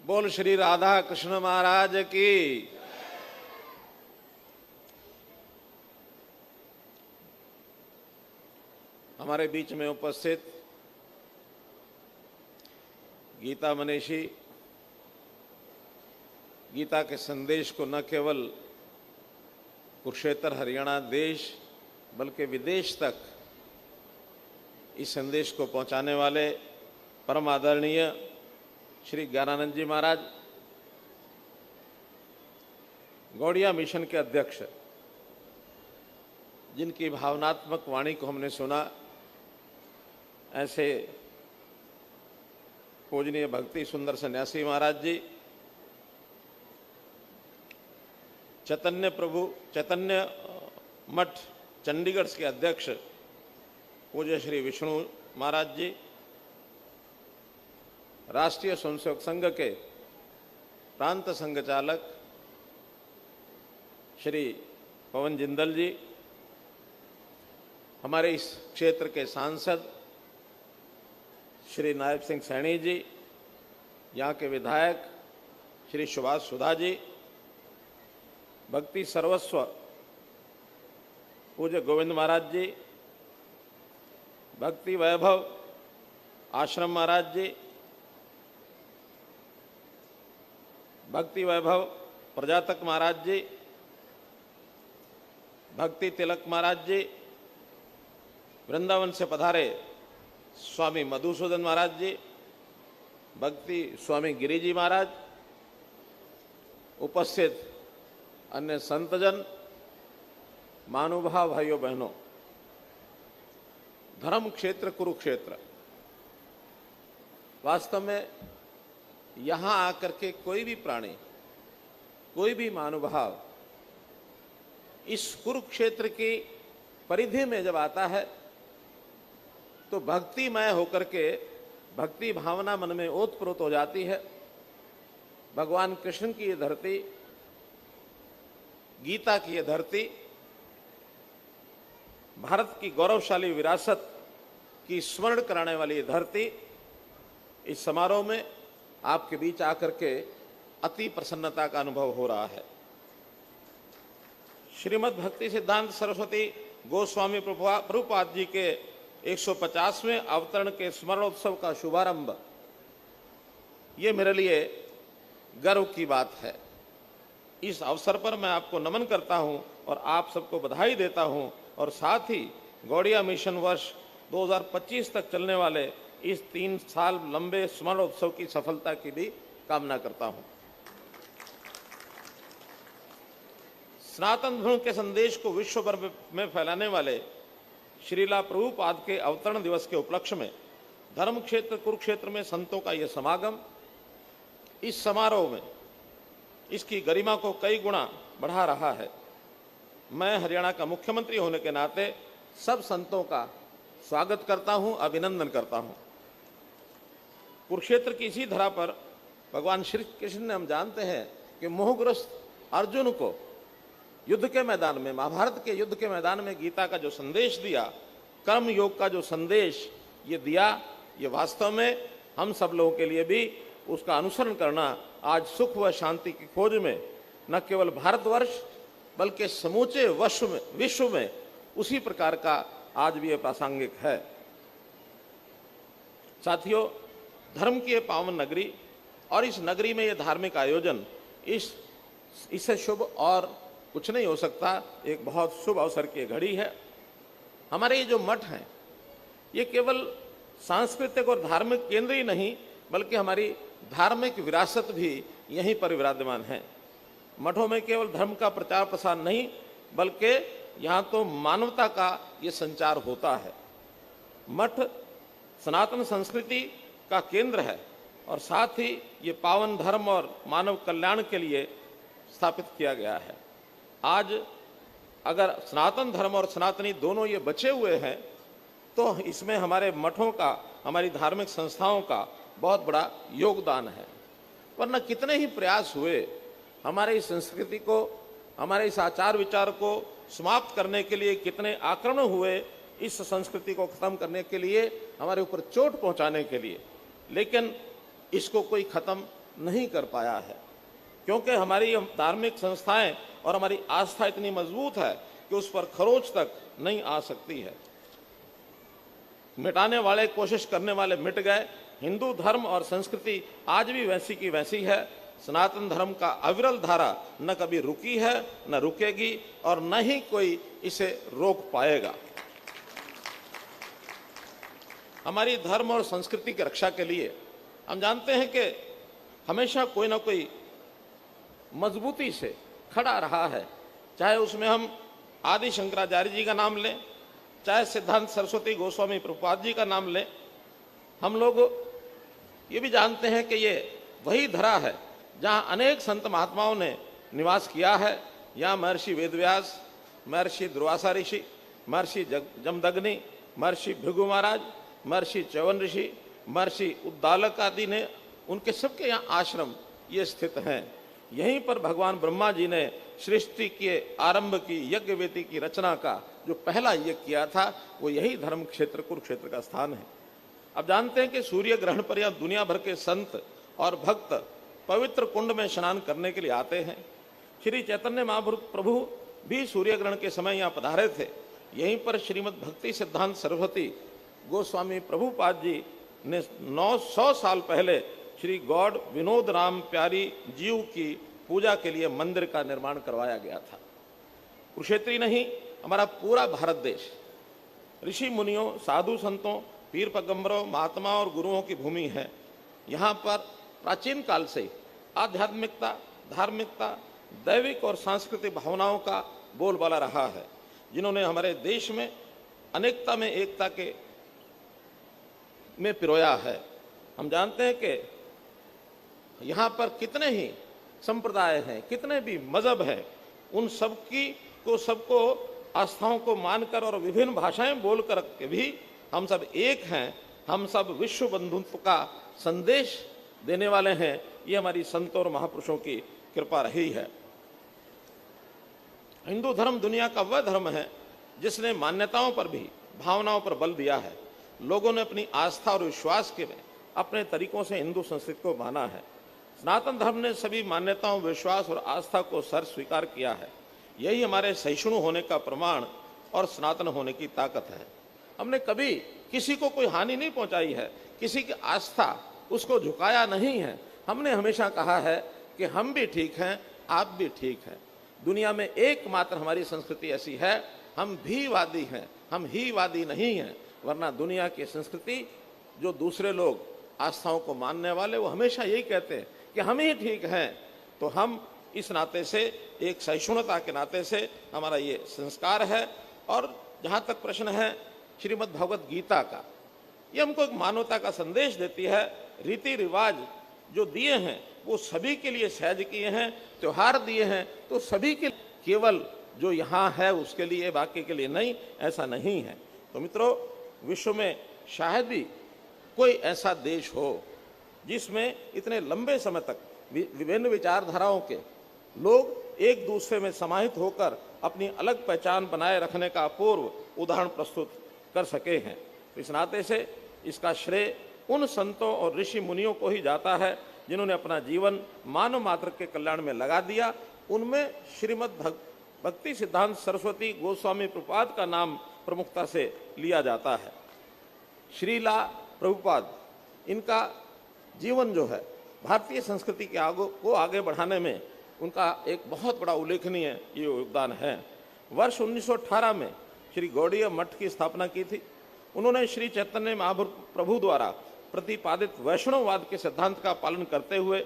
बोल श्री राधा कृष्ण महाराज की। हमारे बीच में उपस्थित गीता मनीषी गीता के संदेश को न केवल कुरुक्षेत्र हरियाणा देश बल्कि विदेश तक इस संदेश को पहुंचाने वाले परम आदरणीय श्री ज्ञानानंद जी महाराज, गौड़िया मिशन के अध्यक्ष, जिनकी भावनात्मक वाणी को हमने सुना, ऐसे पूजनीय भक्ति सुंदर सन्यासी महाराज जी, चैतन्य मठ चंडीगढ़ के अध्यक्ष पूज्य श्री विष्णु महाराज जी, राष्ट्रीय स्वयंसेवक संघ के प्रांत संघ चालक श्री पवन जिंदल जी, हमारे इस क्षेत्र के सांसद श्री नायब सिंह सैनी जी, यहाँ के विधायक श्री सुभाष सुधा जी, भक्ति सर्वस्व पूज्य गोविंद महाराज जी, भक्ति वैभव आश्रम महाराज जी, भक्ति वैभव प्रजातक महाराज जी, भक्ति तिलक महाराज जी, वृंदावन से पधारे स्वामी मधुसूदन महाराज जी, भक्ति स्वामी गिरिजी महाराज, उपस्थित अन्य संतजन, महानुभाव भाइयों बहनों, धर्म क्षेत्र कुरुक्षेत्र, वास्तव में यहाँ आकर के कोई भी प्राणी, कोई भी महानुभाव इस कुरुक्षेत्र की परिधि में जब आता है तो भक्तिमय होकर के भक्ति भावना मन में ओतप्रोत हो जाती है। भगवान कृष्ण की ये धरती, गीता की ये धरती, भारत की गौरवशाली विरासत की स्मरण कराने वाली ये धरती, इस समारोह में आपके बीच आकर के अति प्रसन्नता का अनुभव हो रहा है। श्रीमद् भक्ति सिद्धांत सरस्वती गोस्वामी प्रभुपाद जी के 150वें अवतरण के स्मरणोत्सव का शुभारंभ, ये मेरे लिए गर्व की बात है। इस अवसर पर मैं आपको नमन करता हूं और आप सबको बधाई देता हूं, और साथ ही गौड़िया मिशन वर्ष 2025 तक चलने वाले इस 3 साल लंबे स्मरणोत्सव की सफलता की भी कामना करता हूं। सनातन धर्म के संदेश को विश्व भर में फैलाने वाले श्रीला प्रभुपाद के अवतरण दिवस के उपलक्ष्य में धर्म क्षेत्र कुरुक्षेत्र में संतों का यह समागम, इस समारोह में इसकी गरिमा को कई गुना बढ़ा रहा है। मैं हरियाणा का मुख्यमंत्री होने के नाते सब संतों का स्वागत करता हूं, अभिनंदन करता हूं। कुरुक्षेत्र की इसी धरा पर भगवान श्री कृष्ण ने, हम जानते हैं कि मोहग्रस्त अर्जुन को युद्ध के मैदान में, महाभारत के युद्ध के मैदान में गीता का जो संदेश दिया, कर्म योग का जो संदेश ये दिया, ये वास्तव में हम सब लोगों के लिए भी उसका अनुसरण करना आज सुख व शांति की खोज में न केवल भारतवर्ष बल्कि समूचे विश्व में उसी प्रकार का आज भी ये प्रासंगिक है। साथियों, धर्म की ये पावन नगरी और इस नगरी में ये धार्मिक आयोजन, इससे शुभ और कुछ नहीं हो सकता। एक बहुत शुभ अवसर की घड़ी है। हमारे ये जो मठ हैं, ये केवल सांस्कृतिक और धार्मिक केंद्र ही नहीं बल्कि हमारी धार्मिक विरासत भी यहीं पर विराजमान है। मठों में केवल धर्म का प्रचार प्रसार नहीं बल्कि यहाँ तो मानवता का ये संचार होता है। मठ सनातन संस्कृति का केंद्र है और साथ ही ये पावन धर्म और मानव कल्याण के लिए स्थापित किया गया है। आज अगर सनातन धर्म और सनातनी दोनों ये बचे हुए हैं तो इसमें हमारे मठों का, हमारी धार्मिक संस्थाओं का बहुत बड़ा योगदान है। वरना कितने ही प्रयास हुए हमारे इस संस्कृति को, हमारे इस आचार विचार को समाप्त करने के लिए, कितने आक्रमण हुए इस संस्कृति को खत्म करने के लिए, हमारे ऊपर चोट पहुंचाने के लिए, लेकिन इसको कोई खत्म नहीं कर पाया है, क्योंकि हमारी धार्मिक संस्थाएं और हमारी आस्था इतनी मजबूत है कि उस पर खरोच तक नहीं आ सकती है। मिटाने वाले, कोशिश करने वाले मिट गए। हिंदू धर्म और संस्कृति आज भी वैसी की वैसी है। सनातन धर्म का अविरल धारा न कभी रुकी है, न रुकेगी और न ही कोई इसे रोक पाएगा। हमारी धर्म और संस्कृति की रक्षा के लिए हम जानते हैं कि हमेशा कोई ना कोई मजबूती से खड़ा रहा है, चाहे उसमें हम आदि शंकराचार्य जी का नाम लें, चाहे सिद्धांत सरस्वती गोस्वामी प्रभुपाद जी का नाम लें। हम लोग ये भी जानते हैं कि ये वही धरा है जहाँ अनेक संत महात्माओं ने निवास किया है। यहाँ महर्षि वेदव्यास, महर्षि दुर्वासा ऋषि, महर्षि जमदग्नि, महर्षि भृगु महाराज, महर्षि च्यवन ऋषि, महर्षि उद्दालक आदि ने, उनके सबके यहाँ आश्रम ये स्थित हैं। यहीं पर भगवान ब्रह्मा जी ने सृष्टि के आरंभ की, यज्ञ वेदी की रचना का जो पहला यज्ञ किया था, वो यही धर्म क्षेत्र कुरुक्षेत्र का स्थान है। अब जानते हैं कि सूर्य ग्रहण पर यहाँ दुनिया भर के संत और भक्त पवित्र कुंड में स्नान करने के लिए आते हैं। श्री चैतन्य महाप्रभु भी सूर्य ग्रहण के समय यहाँ पधारे थे। यहीं पर श्रीमद् भक्ति सिद्धांत सरस्वती गोस्वामी प्रभुपाद जी ने 900 साल पहले श्री गॉड विनोद राम प्यारी जीव की पूजा के लिए मंदिर का निर्माण करवाया गया था। कुरुक्षेत्र ही नहीं, हमारा पूरा भारत देश ऋषि मुनियों, साधु संतों, पीर पैगंबरों, महात्मा और गुरुओं की भूमि है। यहाँ पर प्राचीन काल से आध्यात्मिकता, धार्मिकता, दैविक और सांस्कृतिक भावनाओं का बोलबाला रहा है, जिन्होंने हमारे देश में अनेकता में एकता के में पिरोया है। हम जानते हैं कि यहाँ पर कितने ही संप्रदाय हैं, कितने भी मजहब हैं, उन सबको आस्थाओं को मानकर और विभिन्न भाषाएं बोलकर के भी हम सब एक हैं। हम सब विश्व बंधुत्व का संदेश देने वाले हैं। ये हमारी संतों और महापुरुषों की कृपा रही है। हिंदू धर्म दुनिया का वह धर्म है जिसने मान्यताओं पर भी भावनाओं पर बल दिया है। लोगों ने अपनी आस्था और विश्वास के में अपने तरीकों से हिंदू संस्कृति को माना है। सनातन धर्म ने सभी मान्यताओं, विश्वास और आस्था को सर स्वीकार किया है। यही हमारे सहिष्णु होने का प्रमाण और सनातन होने की ताकत है। हमने कभी किसी को कोई हानि नहीं पहुंचाई है, किसी की आस्था उसको झुकाया नहीं है। हमने हमेशा कहा है कि हम भी ठीक हैं, आप भी ठीक हैं। दुनिया में एकमात्र हमारी संस्कृति ऐसी है, हम भी वादी हैं, हम ही वादी नहीं हैं। वरना दुनिया की संस्कृति, जो दूसरे लोग आस्थाओं को मानने वाले, वो हमेशा यही कहते हैं कि हम ही ठीक हैं। तो हम इस नाते से, एक सहिष्णुता के नाते से हमारा ये संस्कार है। और जहाँ तक प्रश्न है श्रीमद् भगवत गीता का, ये हमको एक मानवता का संदेश देती है। रीति रिवाज जो दिए हैं वो सभी के लिए सहज किए हैं, त्योहार दिए हैं तो सभी के, केवल जो यहाँ है उसके लिए, बाकी के लिए नहीं, ऐसा नहीं है। तो मित्रों, विश्व में शायद ही कोई ऐसा देश हो जिसमें इतने लंबे समय तक विभिन्न विचारधाराओं के लोग एक दूसरे में समाहित होकर अपनी अलग पहचान बनाए रखने का अपूर्व उदाहरण प्रस्तुत कर सके हैं। तो इस नाते से इसका श्रेय उन संतों और ऋषि मुनियों को ही जाता है जिन्होंने अपना जीवन मानव मात्र के कल्याण में लगा दिया। उनमें श्रीमद् भक्ति सिद्धांत सरस्वती गोस्वामी प्रभुपाद का नाम प्रमुखता से लिया जाता है। श्रीला प्रभुपाद, इनका जीवन जो है भारतीय संस्कृति के को आगे बढ़ाने में उनका एक बहुत बड़ा उल्लेखनीय योगदान है। वर्ष 1918 में श्री गौड़ीय मठ की स्थापना की थी। उन्होंने श्री चैतन्य महाप्रभु द्वारा प्रतिपादित वैष्णववाद के सिद्धांत का पालन करते हुए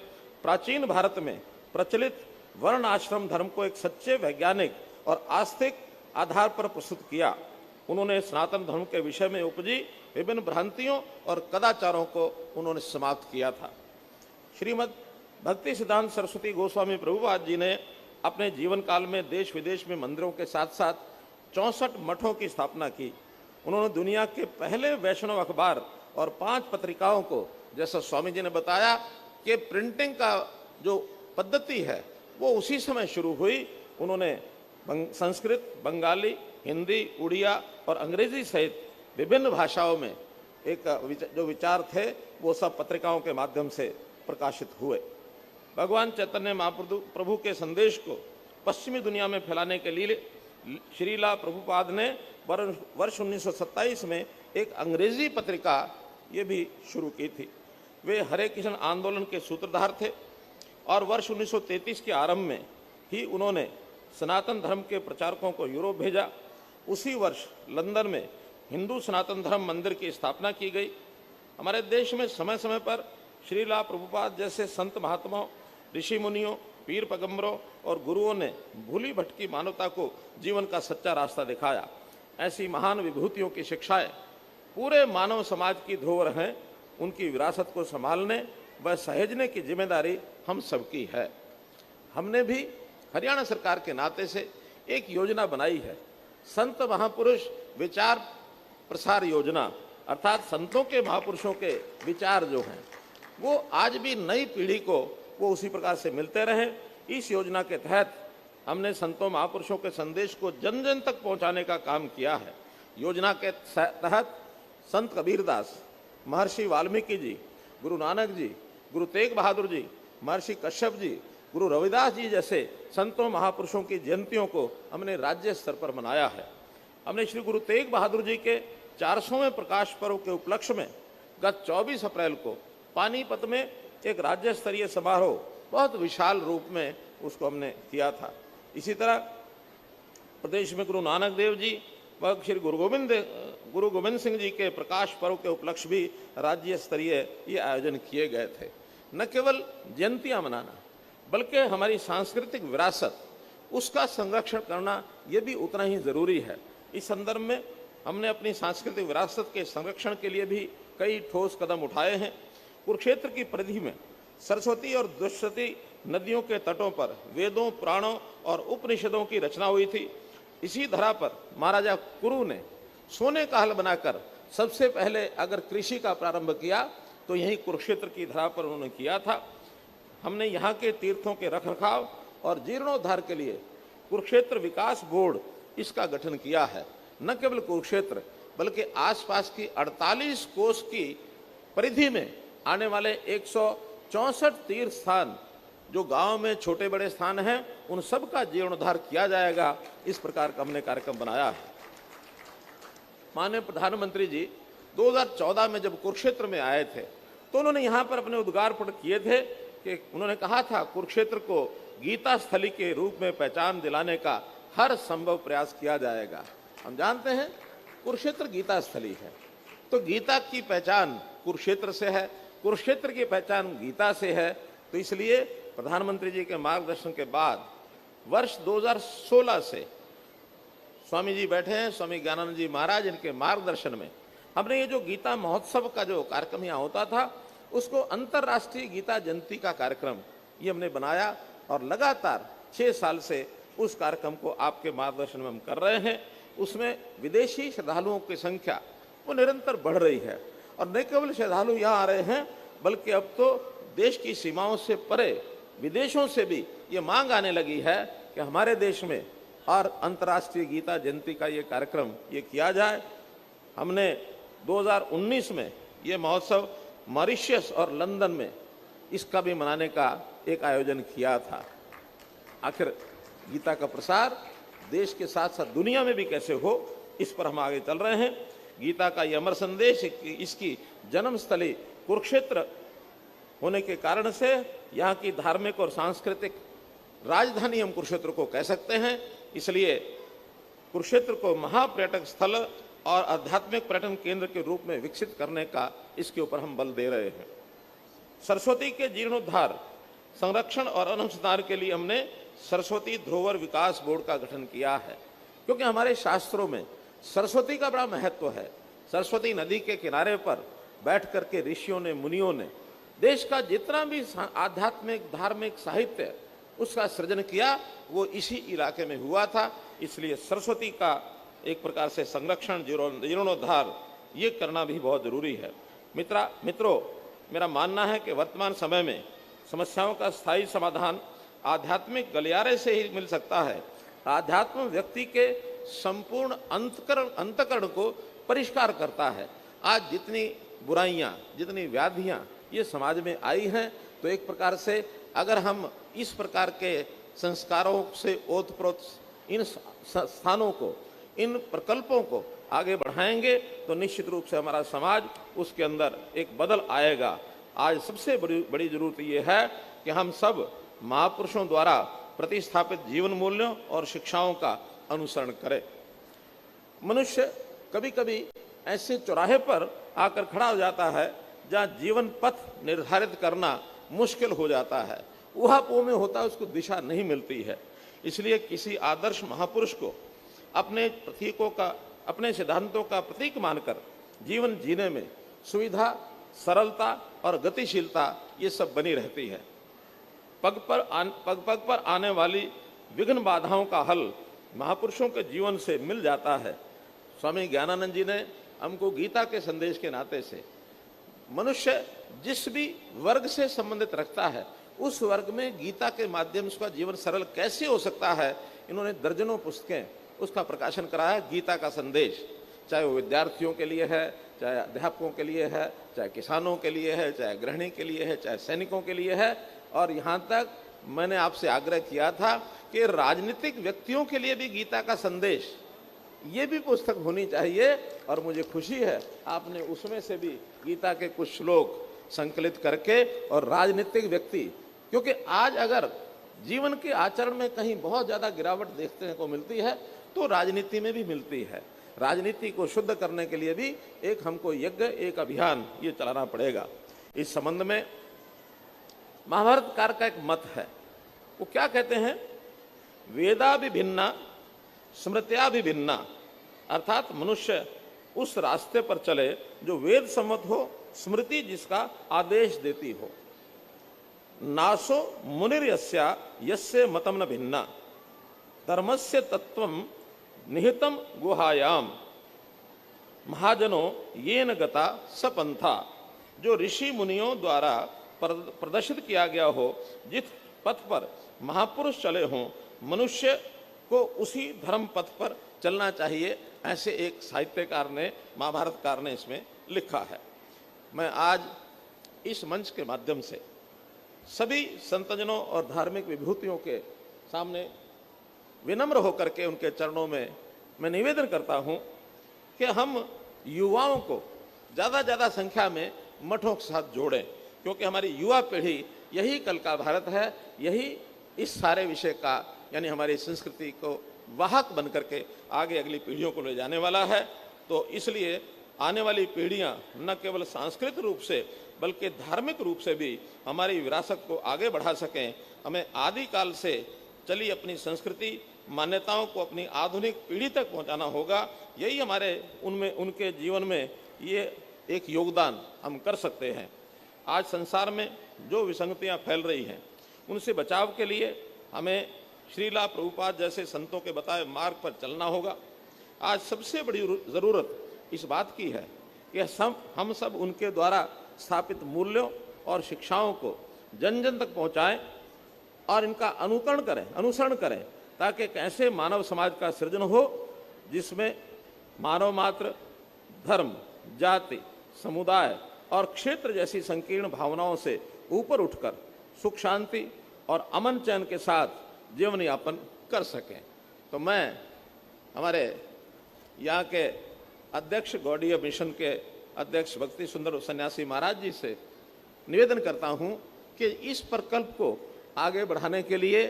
प्राचीन भारत में प्रचलित वर्ण आश्रम धर्म को एक सच्चे वैज्ञानिक और आस्तिक आधार पर प्रस्तुत किया। उन्होंने सनातन धर्म के विषय में उपजी विभिन्न भ्रांतियों और कदाचारों को उन्होंने समाप्त किया था। श्रीमद् भक्ति सिद्धांत सरस्वती गोस्वामी प्रभुपाद जी ने अपने जीवन काल में देश विदेश में मंदिरों के साथ साथ 64 मठों की स्थापना की। उन्होंने दुनिया के पहले वैष्णव अखबार और 5 पत्रिकाओं को, जैसा स्वामी जी ने बताया कि प्रिंटिंग का जो पद्धति है वो उसी समय शुरू हुई। उन्होंने संस्कृत, बंगाली, हिंदी, उड़िया और अंग्रेजी सहित विभिन्न भाषाओं में एक जो विचार थे वो सब पत्रिकाओं के माध्यम से प्रकाशित हुए। भगवान चैतन्य महाप्रभु प्रभु के संदेश को पश्चिमी दुनिया में फैलाने के लिए श्रीला प्रभुपाद ने वर्ष 1927 में एक अंग्रेजी पत्रिका ये भी शुरू की थी। वे हरे कृष्ण आंदोलन के सूत्रधार थे और वर्ष 1933 के आरंभ में ही उन्होंने सनातन धर्म के प्रचारकों को यूरोप भेजा। उसी वर्ष लंदन में हिंदू सनातन धर्म मंदिर की स्थापना की गई। हमारे देश में समय समय पर श्रीला प्रभुपाद जैसे संत महात्माओं, ऋषि मुनियों, पीर पैगंबरों और गुरुओं ने भूली भटकी मानवता को जीवन का सच्चा रास्ता दिखाया। ऐसी महान विभूतियों की शिक्षाएं पूरे मानव समाज की धरोहर हैं। उनकी विरासत को संभालने व सहेजने की जिम्मेदारी हम सबकी है। हमने भी हरियाणा सरकार के नाते से एक योजना बनाई है, संत महापुरुष विचार प्रसार योजना, अर्थात संतों के महापुरुषों के विचार जो हैं वो आज भी नई पीढ़ी को वो उसी प्रकार से मिलते रहे। इस योजना के तहत हमने संतों महापुरुषों के संदेश को जन जन तक पहुंचाने का काम किया है। योजना के तहत संत कबीरदास, महर्षि वाल्मीकि जी, गुरु नानक जी, गुरु तेग बहादुर जी, महर्षि कश्यप जी, गुरु रविदास जी जैसे संतों महापुरुषों की जयंतियों को हमने राज्य स्तर पर मनाया है। हमने श्री गुरु तेग बहादुर जी के 400वें प्रकाश पर्व के उपलक्ष्य में गत 24 अप्रैल को पानीपत में एक राज्य स्तरीय समारोह बहुत विशाल रूप में उसको हमने किया था। इसी तरह प्रदेश में गुरु नानक देव जी व श्री गुरु गोविंद सिंह जी के प्रकाश पर्व के उपलक्ष्य भी राज्य स्तरीय ये आयोजन किए गए थे। न केवल जयंतियां मनाना बल्कि हमारी सांस्कृतिक विरासत उसका संरक्षण करना ये भी उतना ही जरूरी है। इस संदर्भ में हमने अपनी सांस्कृतिक विरासत के संरक्षण के लिए भी कई ठोस कदम उठाए हैं। कुरुक्षेत्र की परिधि में सरस्वती और दुष्यती नदियों के तटों पर वेदों, पुराणों और उपनिषदों की रचना हुई थी। इसी धरा पर महाराजा कुरु ने सोने का हल बनाकर सबसे पहले अगर कृषि का प्रारंभ किया तो यही कुरुक्षेत्र की धरा पर उन्होंने किया था। हमने यहाँ के तीर्थों के रखरखाव और जीर्णोद्धार के लिए कुरुक्षेत्र विकास बोर्ड इसका गठन किया है। न केवल कुरुक्षेत्र बल्कि आसपास की 48 कोस की परिधि में आने वाले 164 तीर्थ स्थान जो गांव में छोटे बड़े स्थान हैं उन सब का जीर्णोद्धार किया जाएगा। इस प्रकार का हमने कार्यक्रम बनाया है। माननीय प्रधानमंत्री जी 2014 में जब कुरुक्षेत्र में आए थे तो उन्होंने यहाँ पर अपने उद्गार प्रकट किए थे कि उन्होंने कहा था कुरुक्षेत्र को गीता स्थली के रूप में पहचान दिलाने का हर संभव प्रयास किया जाएगा। हम जानते हैं कुरुक्षेत्र गीता स्थली है तो गीता की पहचान कुरुक्षेत्र से है, कुरुक्षेत्र की पहचान गीता से है। तो इसलिए प्रधानमंत्री जी के मार्गदर्शन के बाद वर्ष 2016 से स्वामी जी बैठे हैं, स्वामी ज्ञानानंद जी महाराज, इनके मार्गदर्शन में हमने ये जो गीता महोत्सव का जो कार्यक्रम यहाँ होता था उसको अंतर्राष्ट्रीय गीता जयंती का कार्यक्रम ये हमने बनाया और लगातार 6 साल से उस कार्यक्रम को आपके मार्गदर्शन में हम कर रहे हैं। उसमें विदेशी श्रद्धालुओं की संख्या वो निरंतर बढ़ रही है और न केवल श्रद्धालु यहाँ आ रहे हैं बल्कि अब तो देश की सीमाओं से परे विदेशों से भी ये मांग आने लगी है कि हमारे देश में और अंतर्राष्ट्रीय गीता जयंती का ये कार्यक्रम ये किया जाए। हमने 2019 में ये महोत्सव मॉरिशस और लंदन में इसका भी मनाने का एक आयोजन किया था। आखिर गीता का प्रसार देश के साथ साथ दुनिया में भी कैसे हो, इस पर हम आगे चल रहे हैं। गीता का ये अमर संदेश, इसकी जन्मस्थली कुरुक्षेत्र होने के कारण से यहाँ की धार्मिक और सांस्कृतिक राजधानी हम कुरुक्षेत्र को कह सकते हैं। इसलिए कुरुक्षेत्र को महापर्यटक स्थल और आध्यात्मिक पर्यटन केंद्र के रूप में विकसित करने का इसके ऊपर हम बल दे रहे हैं। सरस्वती के जीर्णोद्धार, संरक्षण और अनुसंधान के लिए हमने सरस्वती धरोहर विकास बोर्ड का गठन किया है, क्योंकि हमारे शास्त्रों में सरस्वती का बड़ा महत्व है। सरस्वती नदी के किनारे पर बैठ करके ऋषियों ने, मुनियों ने देश का जितना भी आध्यात्मिक धार्मिक साहित्य उसका सृजन किया वो इसी इलाके में हुआ था। इसलिए सरस्वती का एक प्रकार से संरक्षण, जीर्णोद्धार ये करना भी बहुत जरूरी है। मित्रों, मेरा मानना है कि वर्तमान समय में समस्याओं का स्थायी समाधान आध्यात्मिक गलियारे से ही मिल सकता है। आध्यात्म व्यक्ति के संपूर्ण अंतकरण को परिष्कार करता है। आज जितनी बुराइयां, जितनी व्याधियां ये समाज में आई हैं तो एक प्रकार से अगर हम इस प्रकार के संस्कारों से ओतप्रोत इन स्थानों को, इन प्रकल्पों को आगे बढ़ाएंगे तो निश्चित रूप से हमारा समाज उसके अंदर एक बदल आएगा। आज सबसे बड़ी जरूरत ये है कि हम सब महापुरुषों द्वारा प्रतिस्थापित जीवन मूल्यों और शिक्षाओं का अनुसरण करें। मनुष्य कभी कभी ऐसे चौराहे पर आकर खड़ा हो जाता है जहाँ जीवन पथ निर्धारित करना मुश्किल हो जाता है, ऊहापोह में होता है, उसको दिशा नहीं मिलती है। इसलिए किसी आदर्श महापुरुष को अपने प्रतीकों का, अपने सिद्धांतों का प्रतीक मानकर जीवन जीने में सुविधा, सरलता और गतिशीलता ये सब बनी रहती है। पग पर आने वाली विघ्न बाधाओं का हल महापुरुषों के जीवन से मिल जाता है। स्वामी ज्ञानानंद जी ने हमको गीता के संदेश के नाते से मनुष्य जिस भी वर्ग से संबंधित रखता है उस वर्ग में गीता के माध्यम से उसका जीवन सरल कैसे हो सकता है, इन्होंने दर्जनों पुस्तकें उसका प्रकाशन कराया। गीता का संदेश चाहे वो विद्यार्थियों के लिए है, चाहे अध्यापकों के लिए है, चाहे किसानों के लिए है, चाहे गृहिणी के लिए है, चाहे सैनिकों के लिए है, और यहाँ तक मैंने आपसे आग्रह किया था कि राजनीतिक व्यक्तियों के लिए भी गीता का संदेश, ये भी पुस्तक होनी चाहिए। और मुझे खुशी है आपने उसमें से भी गीता के कुछ श्लोक संकलित करके, और राजनीतिक व्यक्ति, क्योंकि आज अगर जीवन के आचरण में कहीं बहुत ज़्यादा गिरावट देखने को मिलती है तो राजनीति में भी मिलती है। राजनीति को शुद्ध करने के लिए भी एक हमको यज्ञ, एक अभियान ये चलाना पड़ेगा। इस संबंध में महाभारतकार का एक मत है, वो क्या कहते हैं, वेदा भी भिन्ना स्मृत्या भी भिन्ना, अर्थात मनुष्य उस रास्ते पर चले जो वेद सम्मत हो, स्मृति जिसका आदेश देती हो। नासो मुनिर्यस्या यस्य मतम न भिन्ना, धर्मस्य तत्वम निहितम गुहायाम, महाजनों येन गता सपंथा, जो ऋषि मुनियों द्वारा प्रदर्शित किया गया हो, जिस पथ पर महापुरुष चले हों, मनुष्य को उसी धर्म पथ पर चलना चाहिए। ऐसे एक साहित्यकार ने, महाभारतकार ने इसमें लिखा है। मैं आज इस मंच के माध्यम से सभी संतजनों और धार्मिक विभूतियों के सामने विनम्र होकर के उनके चरणों में मैं निवेदन करता हूं कि हम युवाओं को ज़्यादा संख्या में मठों के साथ जोड़ें, क्योंकि हमारी युवा पीढ़ी यही कल का भारत है, यही इस सारे विषय का, यानी हमारी संस्कृति को वाहक बन करके आगे अगली पीढ़ियों को ले जाने वाला है। तो इसलिए आने वाली पीढ़ियां न केवल सांस्कृतिक रूप से बल्कि धार्मिक रूप से भी हमारी विरासत को आगे बढ़ा सकें। हमें आदिकाल से चली अपनी संस्कृति, मान्यताओं को अपनी आधुनिक पीढ़ी तक पहुंचाना होगा। यही हमारे उनके जीवन में ये एक योगदान हम कर सकते हैं। आज संसार में जो विसंगतियां फैल रही हैं उनसे बचाव के लिए हमें श्रीला प्रभुपाद जैसे संतों के बताए मार्ग पर चलना होगा। आज सबसे बड़ी ज़रूरत इस बात की है कि हम सब उनके द्वारा स्थापित मूल्यों और शिक्षाओं को जन जन तक पहुंचाएं और इनका अनुसरण करें, ताकि एक ऐसे मानव समाज का सृजन हो जिसमें मानव मात्र धर्म, जाति, समुदाय और क्षेत्र जैसी संकीर्ण भावनाओं से ऊपर उठकर सुख शांति और अमन चैन के साथ जीवन यापन कर सकें। तो मैं हमारे यहाँ के अध्यक्ष गौड़ीय मिशन के अध्यक्ष भक्ति सुंदर सन्यासी महाराज जी से निवेदन करता हूँ कि इस प्रकल्प को आगे बढ़ाने के लिए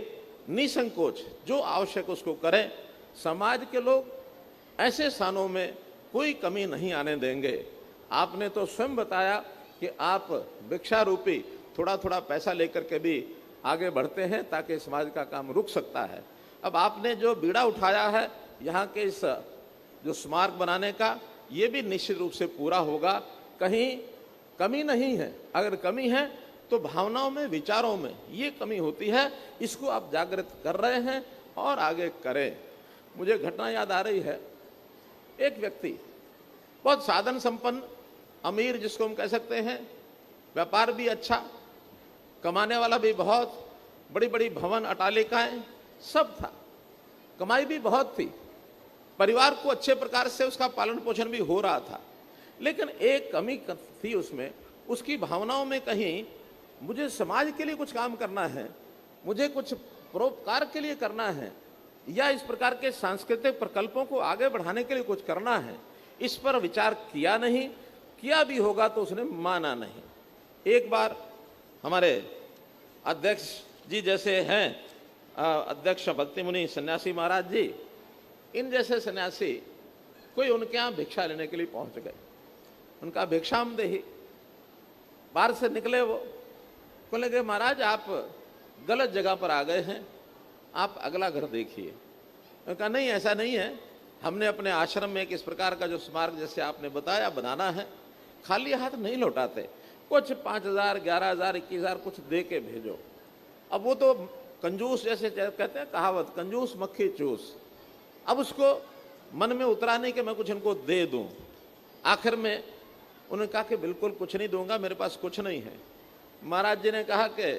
निसंकोच जो आवश्यक उसको करें। समाज के लोग ऐसे स्थानों में कोई कमी नहीं आने देंगे। आपने तो स्वयं बताया कि आप भिक्षारूपी थोड़ा थोड़ा पैसा लेकर के भी आगे बढ़ते हैं ताकि समाज का काम रुक सकता है। अब आपने जो बीड़ा उठाया है यहाँ के इस जो स्मारक बनाने का, ये भी निश्चित रूप से पूरा होगा। कहीं कमी नहीं है, अगर कमी है तो भावनाओं में, विचारों में ये कमी होती है। इसको आप जागृत कर रहे हैं और आगे करें। मुझे घटना याद आ रही है, एक व्यक्ति बहुत साधन संपन्न, अमीर जिसको हम कह सकते हैं, व्यापार भी अच्छा, कमाने वाला भी बहुत, बड़ी बड़ी भवन अटालिकाएं सब था, कमाई भी बहुत थी, परिवार को अच्छे प्रकार से उसका पालन पोषण भी हो रहा था। लेकिन एक कमी थी उसमें, उसकी भावनाओं में कहीं मुझे समाज के लिए कुछ काम करना है, मुझे कुछ परोपकार के लिए करना है, या इस प्रकार के सांस्कृतिक प्रकल्पों को आगे बढ़ाने के लिए कुछ करना है, इस पर विचार किया नहीं। किया भी होगा तो उसने माना नहीं। एक बार हमारे अध्यक्ष जी जैसे हैं, अध्यक्ष भक्ति मुनि सन्यासी महाराज जी, इन जैसे सन्यासी कोई उनके यहाँ भिक्षा लेने के लिए पहुंच गए। उनका भिक्षामदेही, बाहर से निकले, वो बोले कि महाराज आप गलत जगह पर आ गए हैं, आप अगला घर देखिए। उन्होंने कहा नहीं, ऐसा नहीं है, हमने अपने आश्रम में एक इस प्रकार का जो स्मारक जैसे आपने बताया बनाना है, खाली हाथ नहीं लौटाते, कुछ 5,000, 11,000, 21,000 कुछ दे के भेजो। अब वो तो कंजूस, जैसे कहते हैं कहावत, कंजूस मक्खी चूस। अब उसको मन में उतरा नहीं कि मैं कुछ इनको दे दूं। आखिर में उन्होंने कहा कि बिल्कुल कुछ नहीं दूंगा, मेरे पास कुछ नहीं है। महाराज जी ने कहा कि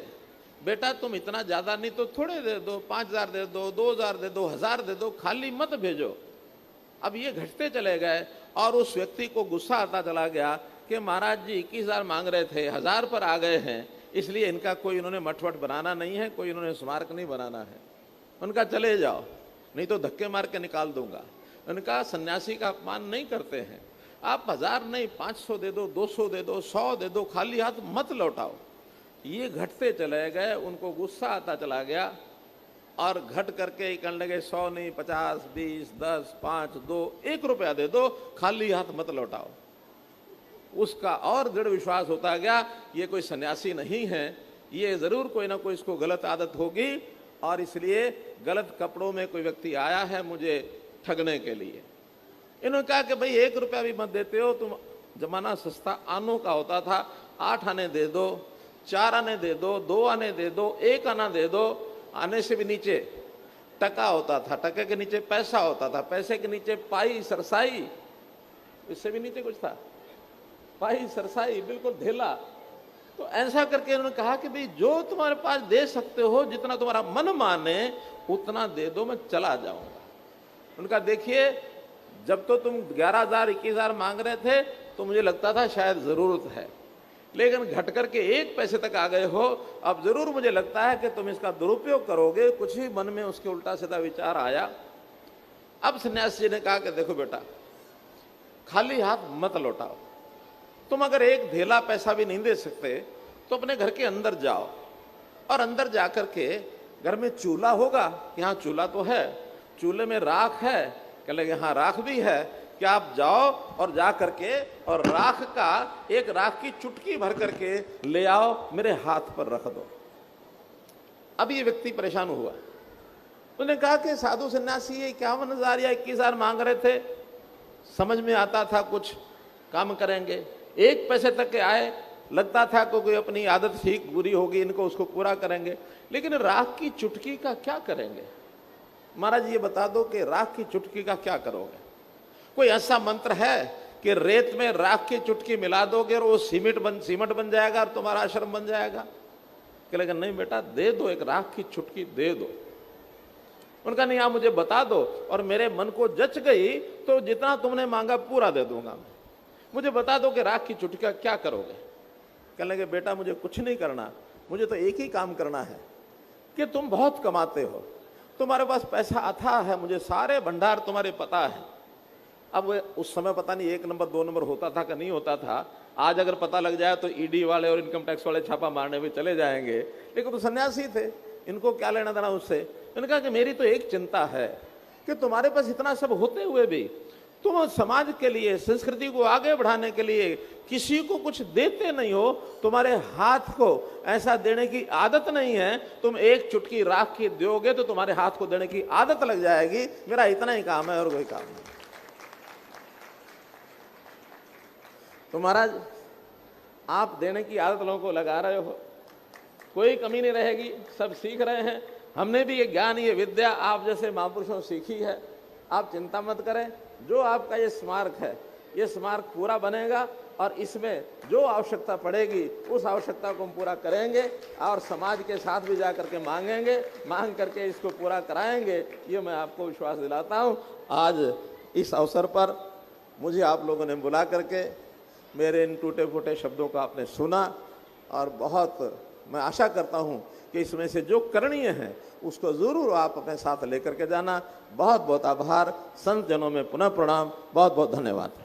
बेटा तुम इतना ज्यादा नहीं तो थोड़े दे दो, 5,000 दे दो, 2,000 दे दो, 1,000 दे दो, खाली मत भेजो। अब ये घटते चले गए और उस व्यक्ति को गुस्सा आता चला गया कि महाराज जी 21,000 मांग रहे थे, 1,000 पर आ गए हैं, इसलिए इनका कोई इन्होंने मठवट बनाना नहीं है, कोई इन्होंने स्मारक नहीं बनाना है। उनका चले जाओ, नहीं तो धक्के मार के निकाल दूंगा। उनका सन्यासी का अपमान नहीं करते हैं, आप 1,000 नहीं 500 दे दो, 200 दे दो, 100 दे दो, खाली हाथ मत लौटाओ। ये घटते चले गए, उनको गुस्सा आता चला गया और घट करके कहने लगे 100 नहीं, 50, 20, 10, 5, 2, 1 रुपया दे दो, खाली हाथ मत लौटाओ। उसका और दृढ़ विश्वास होता गया ये कोई सन्यासी नहीं है, ये जरूर कोई ना कोई इसको गलत आदत होगी और इसलिए गलत कपड़ों में कोई व्यक्ति आया है मुझे ठगने के लिए। इन्होंने कहा कि भाई 1 रुपया भी मत देते हो तुम, जमाना सस्ता आनों का होता था, 8 आने दे दो, 4 आने दे दो, 2 आने दे दो, 1 आना दे दो। आने से भी नीचे टका होता था, टके के नीचे पैसा होता था, पैसे के नीचे पाई सरसाई, इससे भी नीचे कुछ था, पाई सरसाई, बिल्कुल ढेला। तो ऐसा करके उन्होंने कहा कि भाई जो तुम्हारे पास दे सकते हो, जितना तुम्हारा मन माने उतना दे दो, मैं चला जाऊंगा। उनका देखिए जब तो तुम 11,000, 21,000 मांग रहे थे तो मुझे लगता था शायद जरूरत है, लेकिन घट करके 1 पैसे तक आ गए हो, अब जरूर मुझे लगता है कि तुम इसका दुरुपयोग करोगे। कुछ ही मन में उसके उल्टा सीधा विचार आया। अब सन्यासी जी ने कहा कि देखो बेटा, खाली हाथ मत लौटाओ, तुम अगर 1 धेला पैसा भी नहीं दे सकते तो अपने घर के अंदर जाओ और अंदर जाकर के घर में चूल्हा होगा, यहाँ चूल्हा तो है, चूल्हे में राख है, कह लगे हाँ राख भी है, कि आप जाओ और जा करके और राख का एक राख की चुटकी भर करके ले आओ, मेरे हाथ पर रख दो। अब ये व्यक्ति परेशान हुआ, उन्होंने कहा कि साधु सन्यासी ये 51,000 या 21,000 मांग रहे थे, समझ में आता था कुछ काम करेंगे, 1 पैसे तक के आए, लगता था कि कोई अपनी आदत ठीक बुरी होगी, इनको उसको पूरा करेंगे, लेकिन राख की चुटकी का क्या करेंगे? महाराज ये बता दो कि राख की चुटकी का क्या करोगे? कोई ऐसा मंत्र है कि रेत में राख की चुटकी मिला दोगे और वो सीमेंट बन जाएगा और तुम्हारा आश्रम बन जाएगा? कह लगा नहीं बेटा, दे दो, एक राख की चुटकी दे दो। उनका नहीं, आप मुझे बता दो और मेरे मन को जच गई तो जितना तुमने मांगा पूरा दे दूंगा। मुझे बता दो कि राख की चुटकी का क्या करोगे? कह लगे बेटा मुझे कुछ नहीं करना, मुझे तो एक ही काम करना है कि तुम बहुत कमाते हो, तुम्हारे पास पैसा अथाह है, मुझे सारे भंडार तुम्हारे पता है। अब उस समय पता नहीं 1 नंबर 2 नंबर होता था कि नहीं होता था, आज अगर पता लग जाए तो ईडी वाले और इनकम टैक्स वाले छापा मारने में चले जाएंगे, लेकिन तो सन्यासी थे, इनको क्या लेना देना उससे। मैंने कहा कि मेरी तो एक चिंता है कि तुम्हारे पास इतना सब होते हुए भी तुम समाज के लिए, संस्कृति को आगे बढ़ाने के लिए किसी को कुछ देते नहीं हो, तुम्हारे हाथ को ऐसा देने की आदत नहीं है, तुम 1 चुटकी राख की दोगे तो तुम्हारे हाथ को देने की आदत लग जाएगी। मेरा इतना ही काम है और कोई काम नहीं। तो महाराज आप देने की आदत लोगों को लगा रहे हो, कोई कमी नहीं रहेगी, सब सीख रहे हैं। हमने भी ये ज्ञान, ये विद्या आप जैसे महापुरुषों सीखी है, आप चिंता मत करें। जो आपका ये स्मारक है, ये स्मारक पूरा बनेगा और इसमें जो आवश्यकता पड़ेगी उस आवश्यकता को हम पूरा करेंगे और समाज के साथ भी जा करके मांगेंगे, मांग करके इसको पूरा कराएंगे, ये मैं आपको विश्वास दिलाता हूँ। आज इस अवसर पर मुझे आप लोगों ने बुला करके मेरे इन टूटे फूटे शब्दों को आपने सुना और बहुत मैं आशा करता हूं कि इसमें से जो करणीय है उसको जरूर आप अपने साथ लेकर के जाना। बहुत बहुत आभार, संत जनों में पुनः प्रणाम, बहुत बहुत धन्यवाद।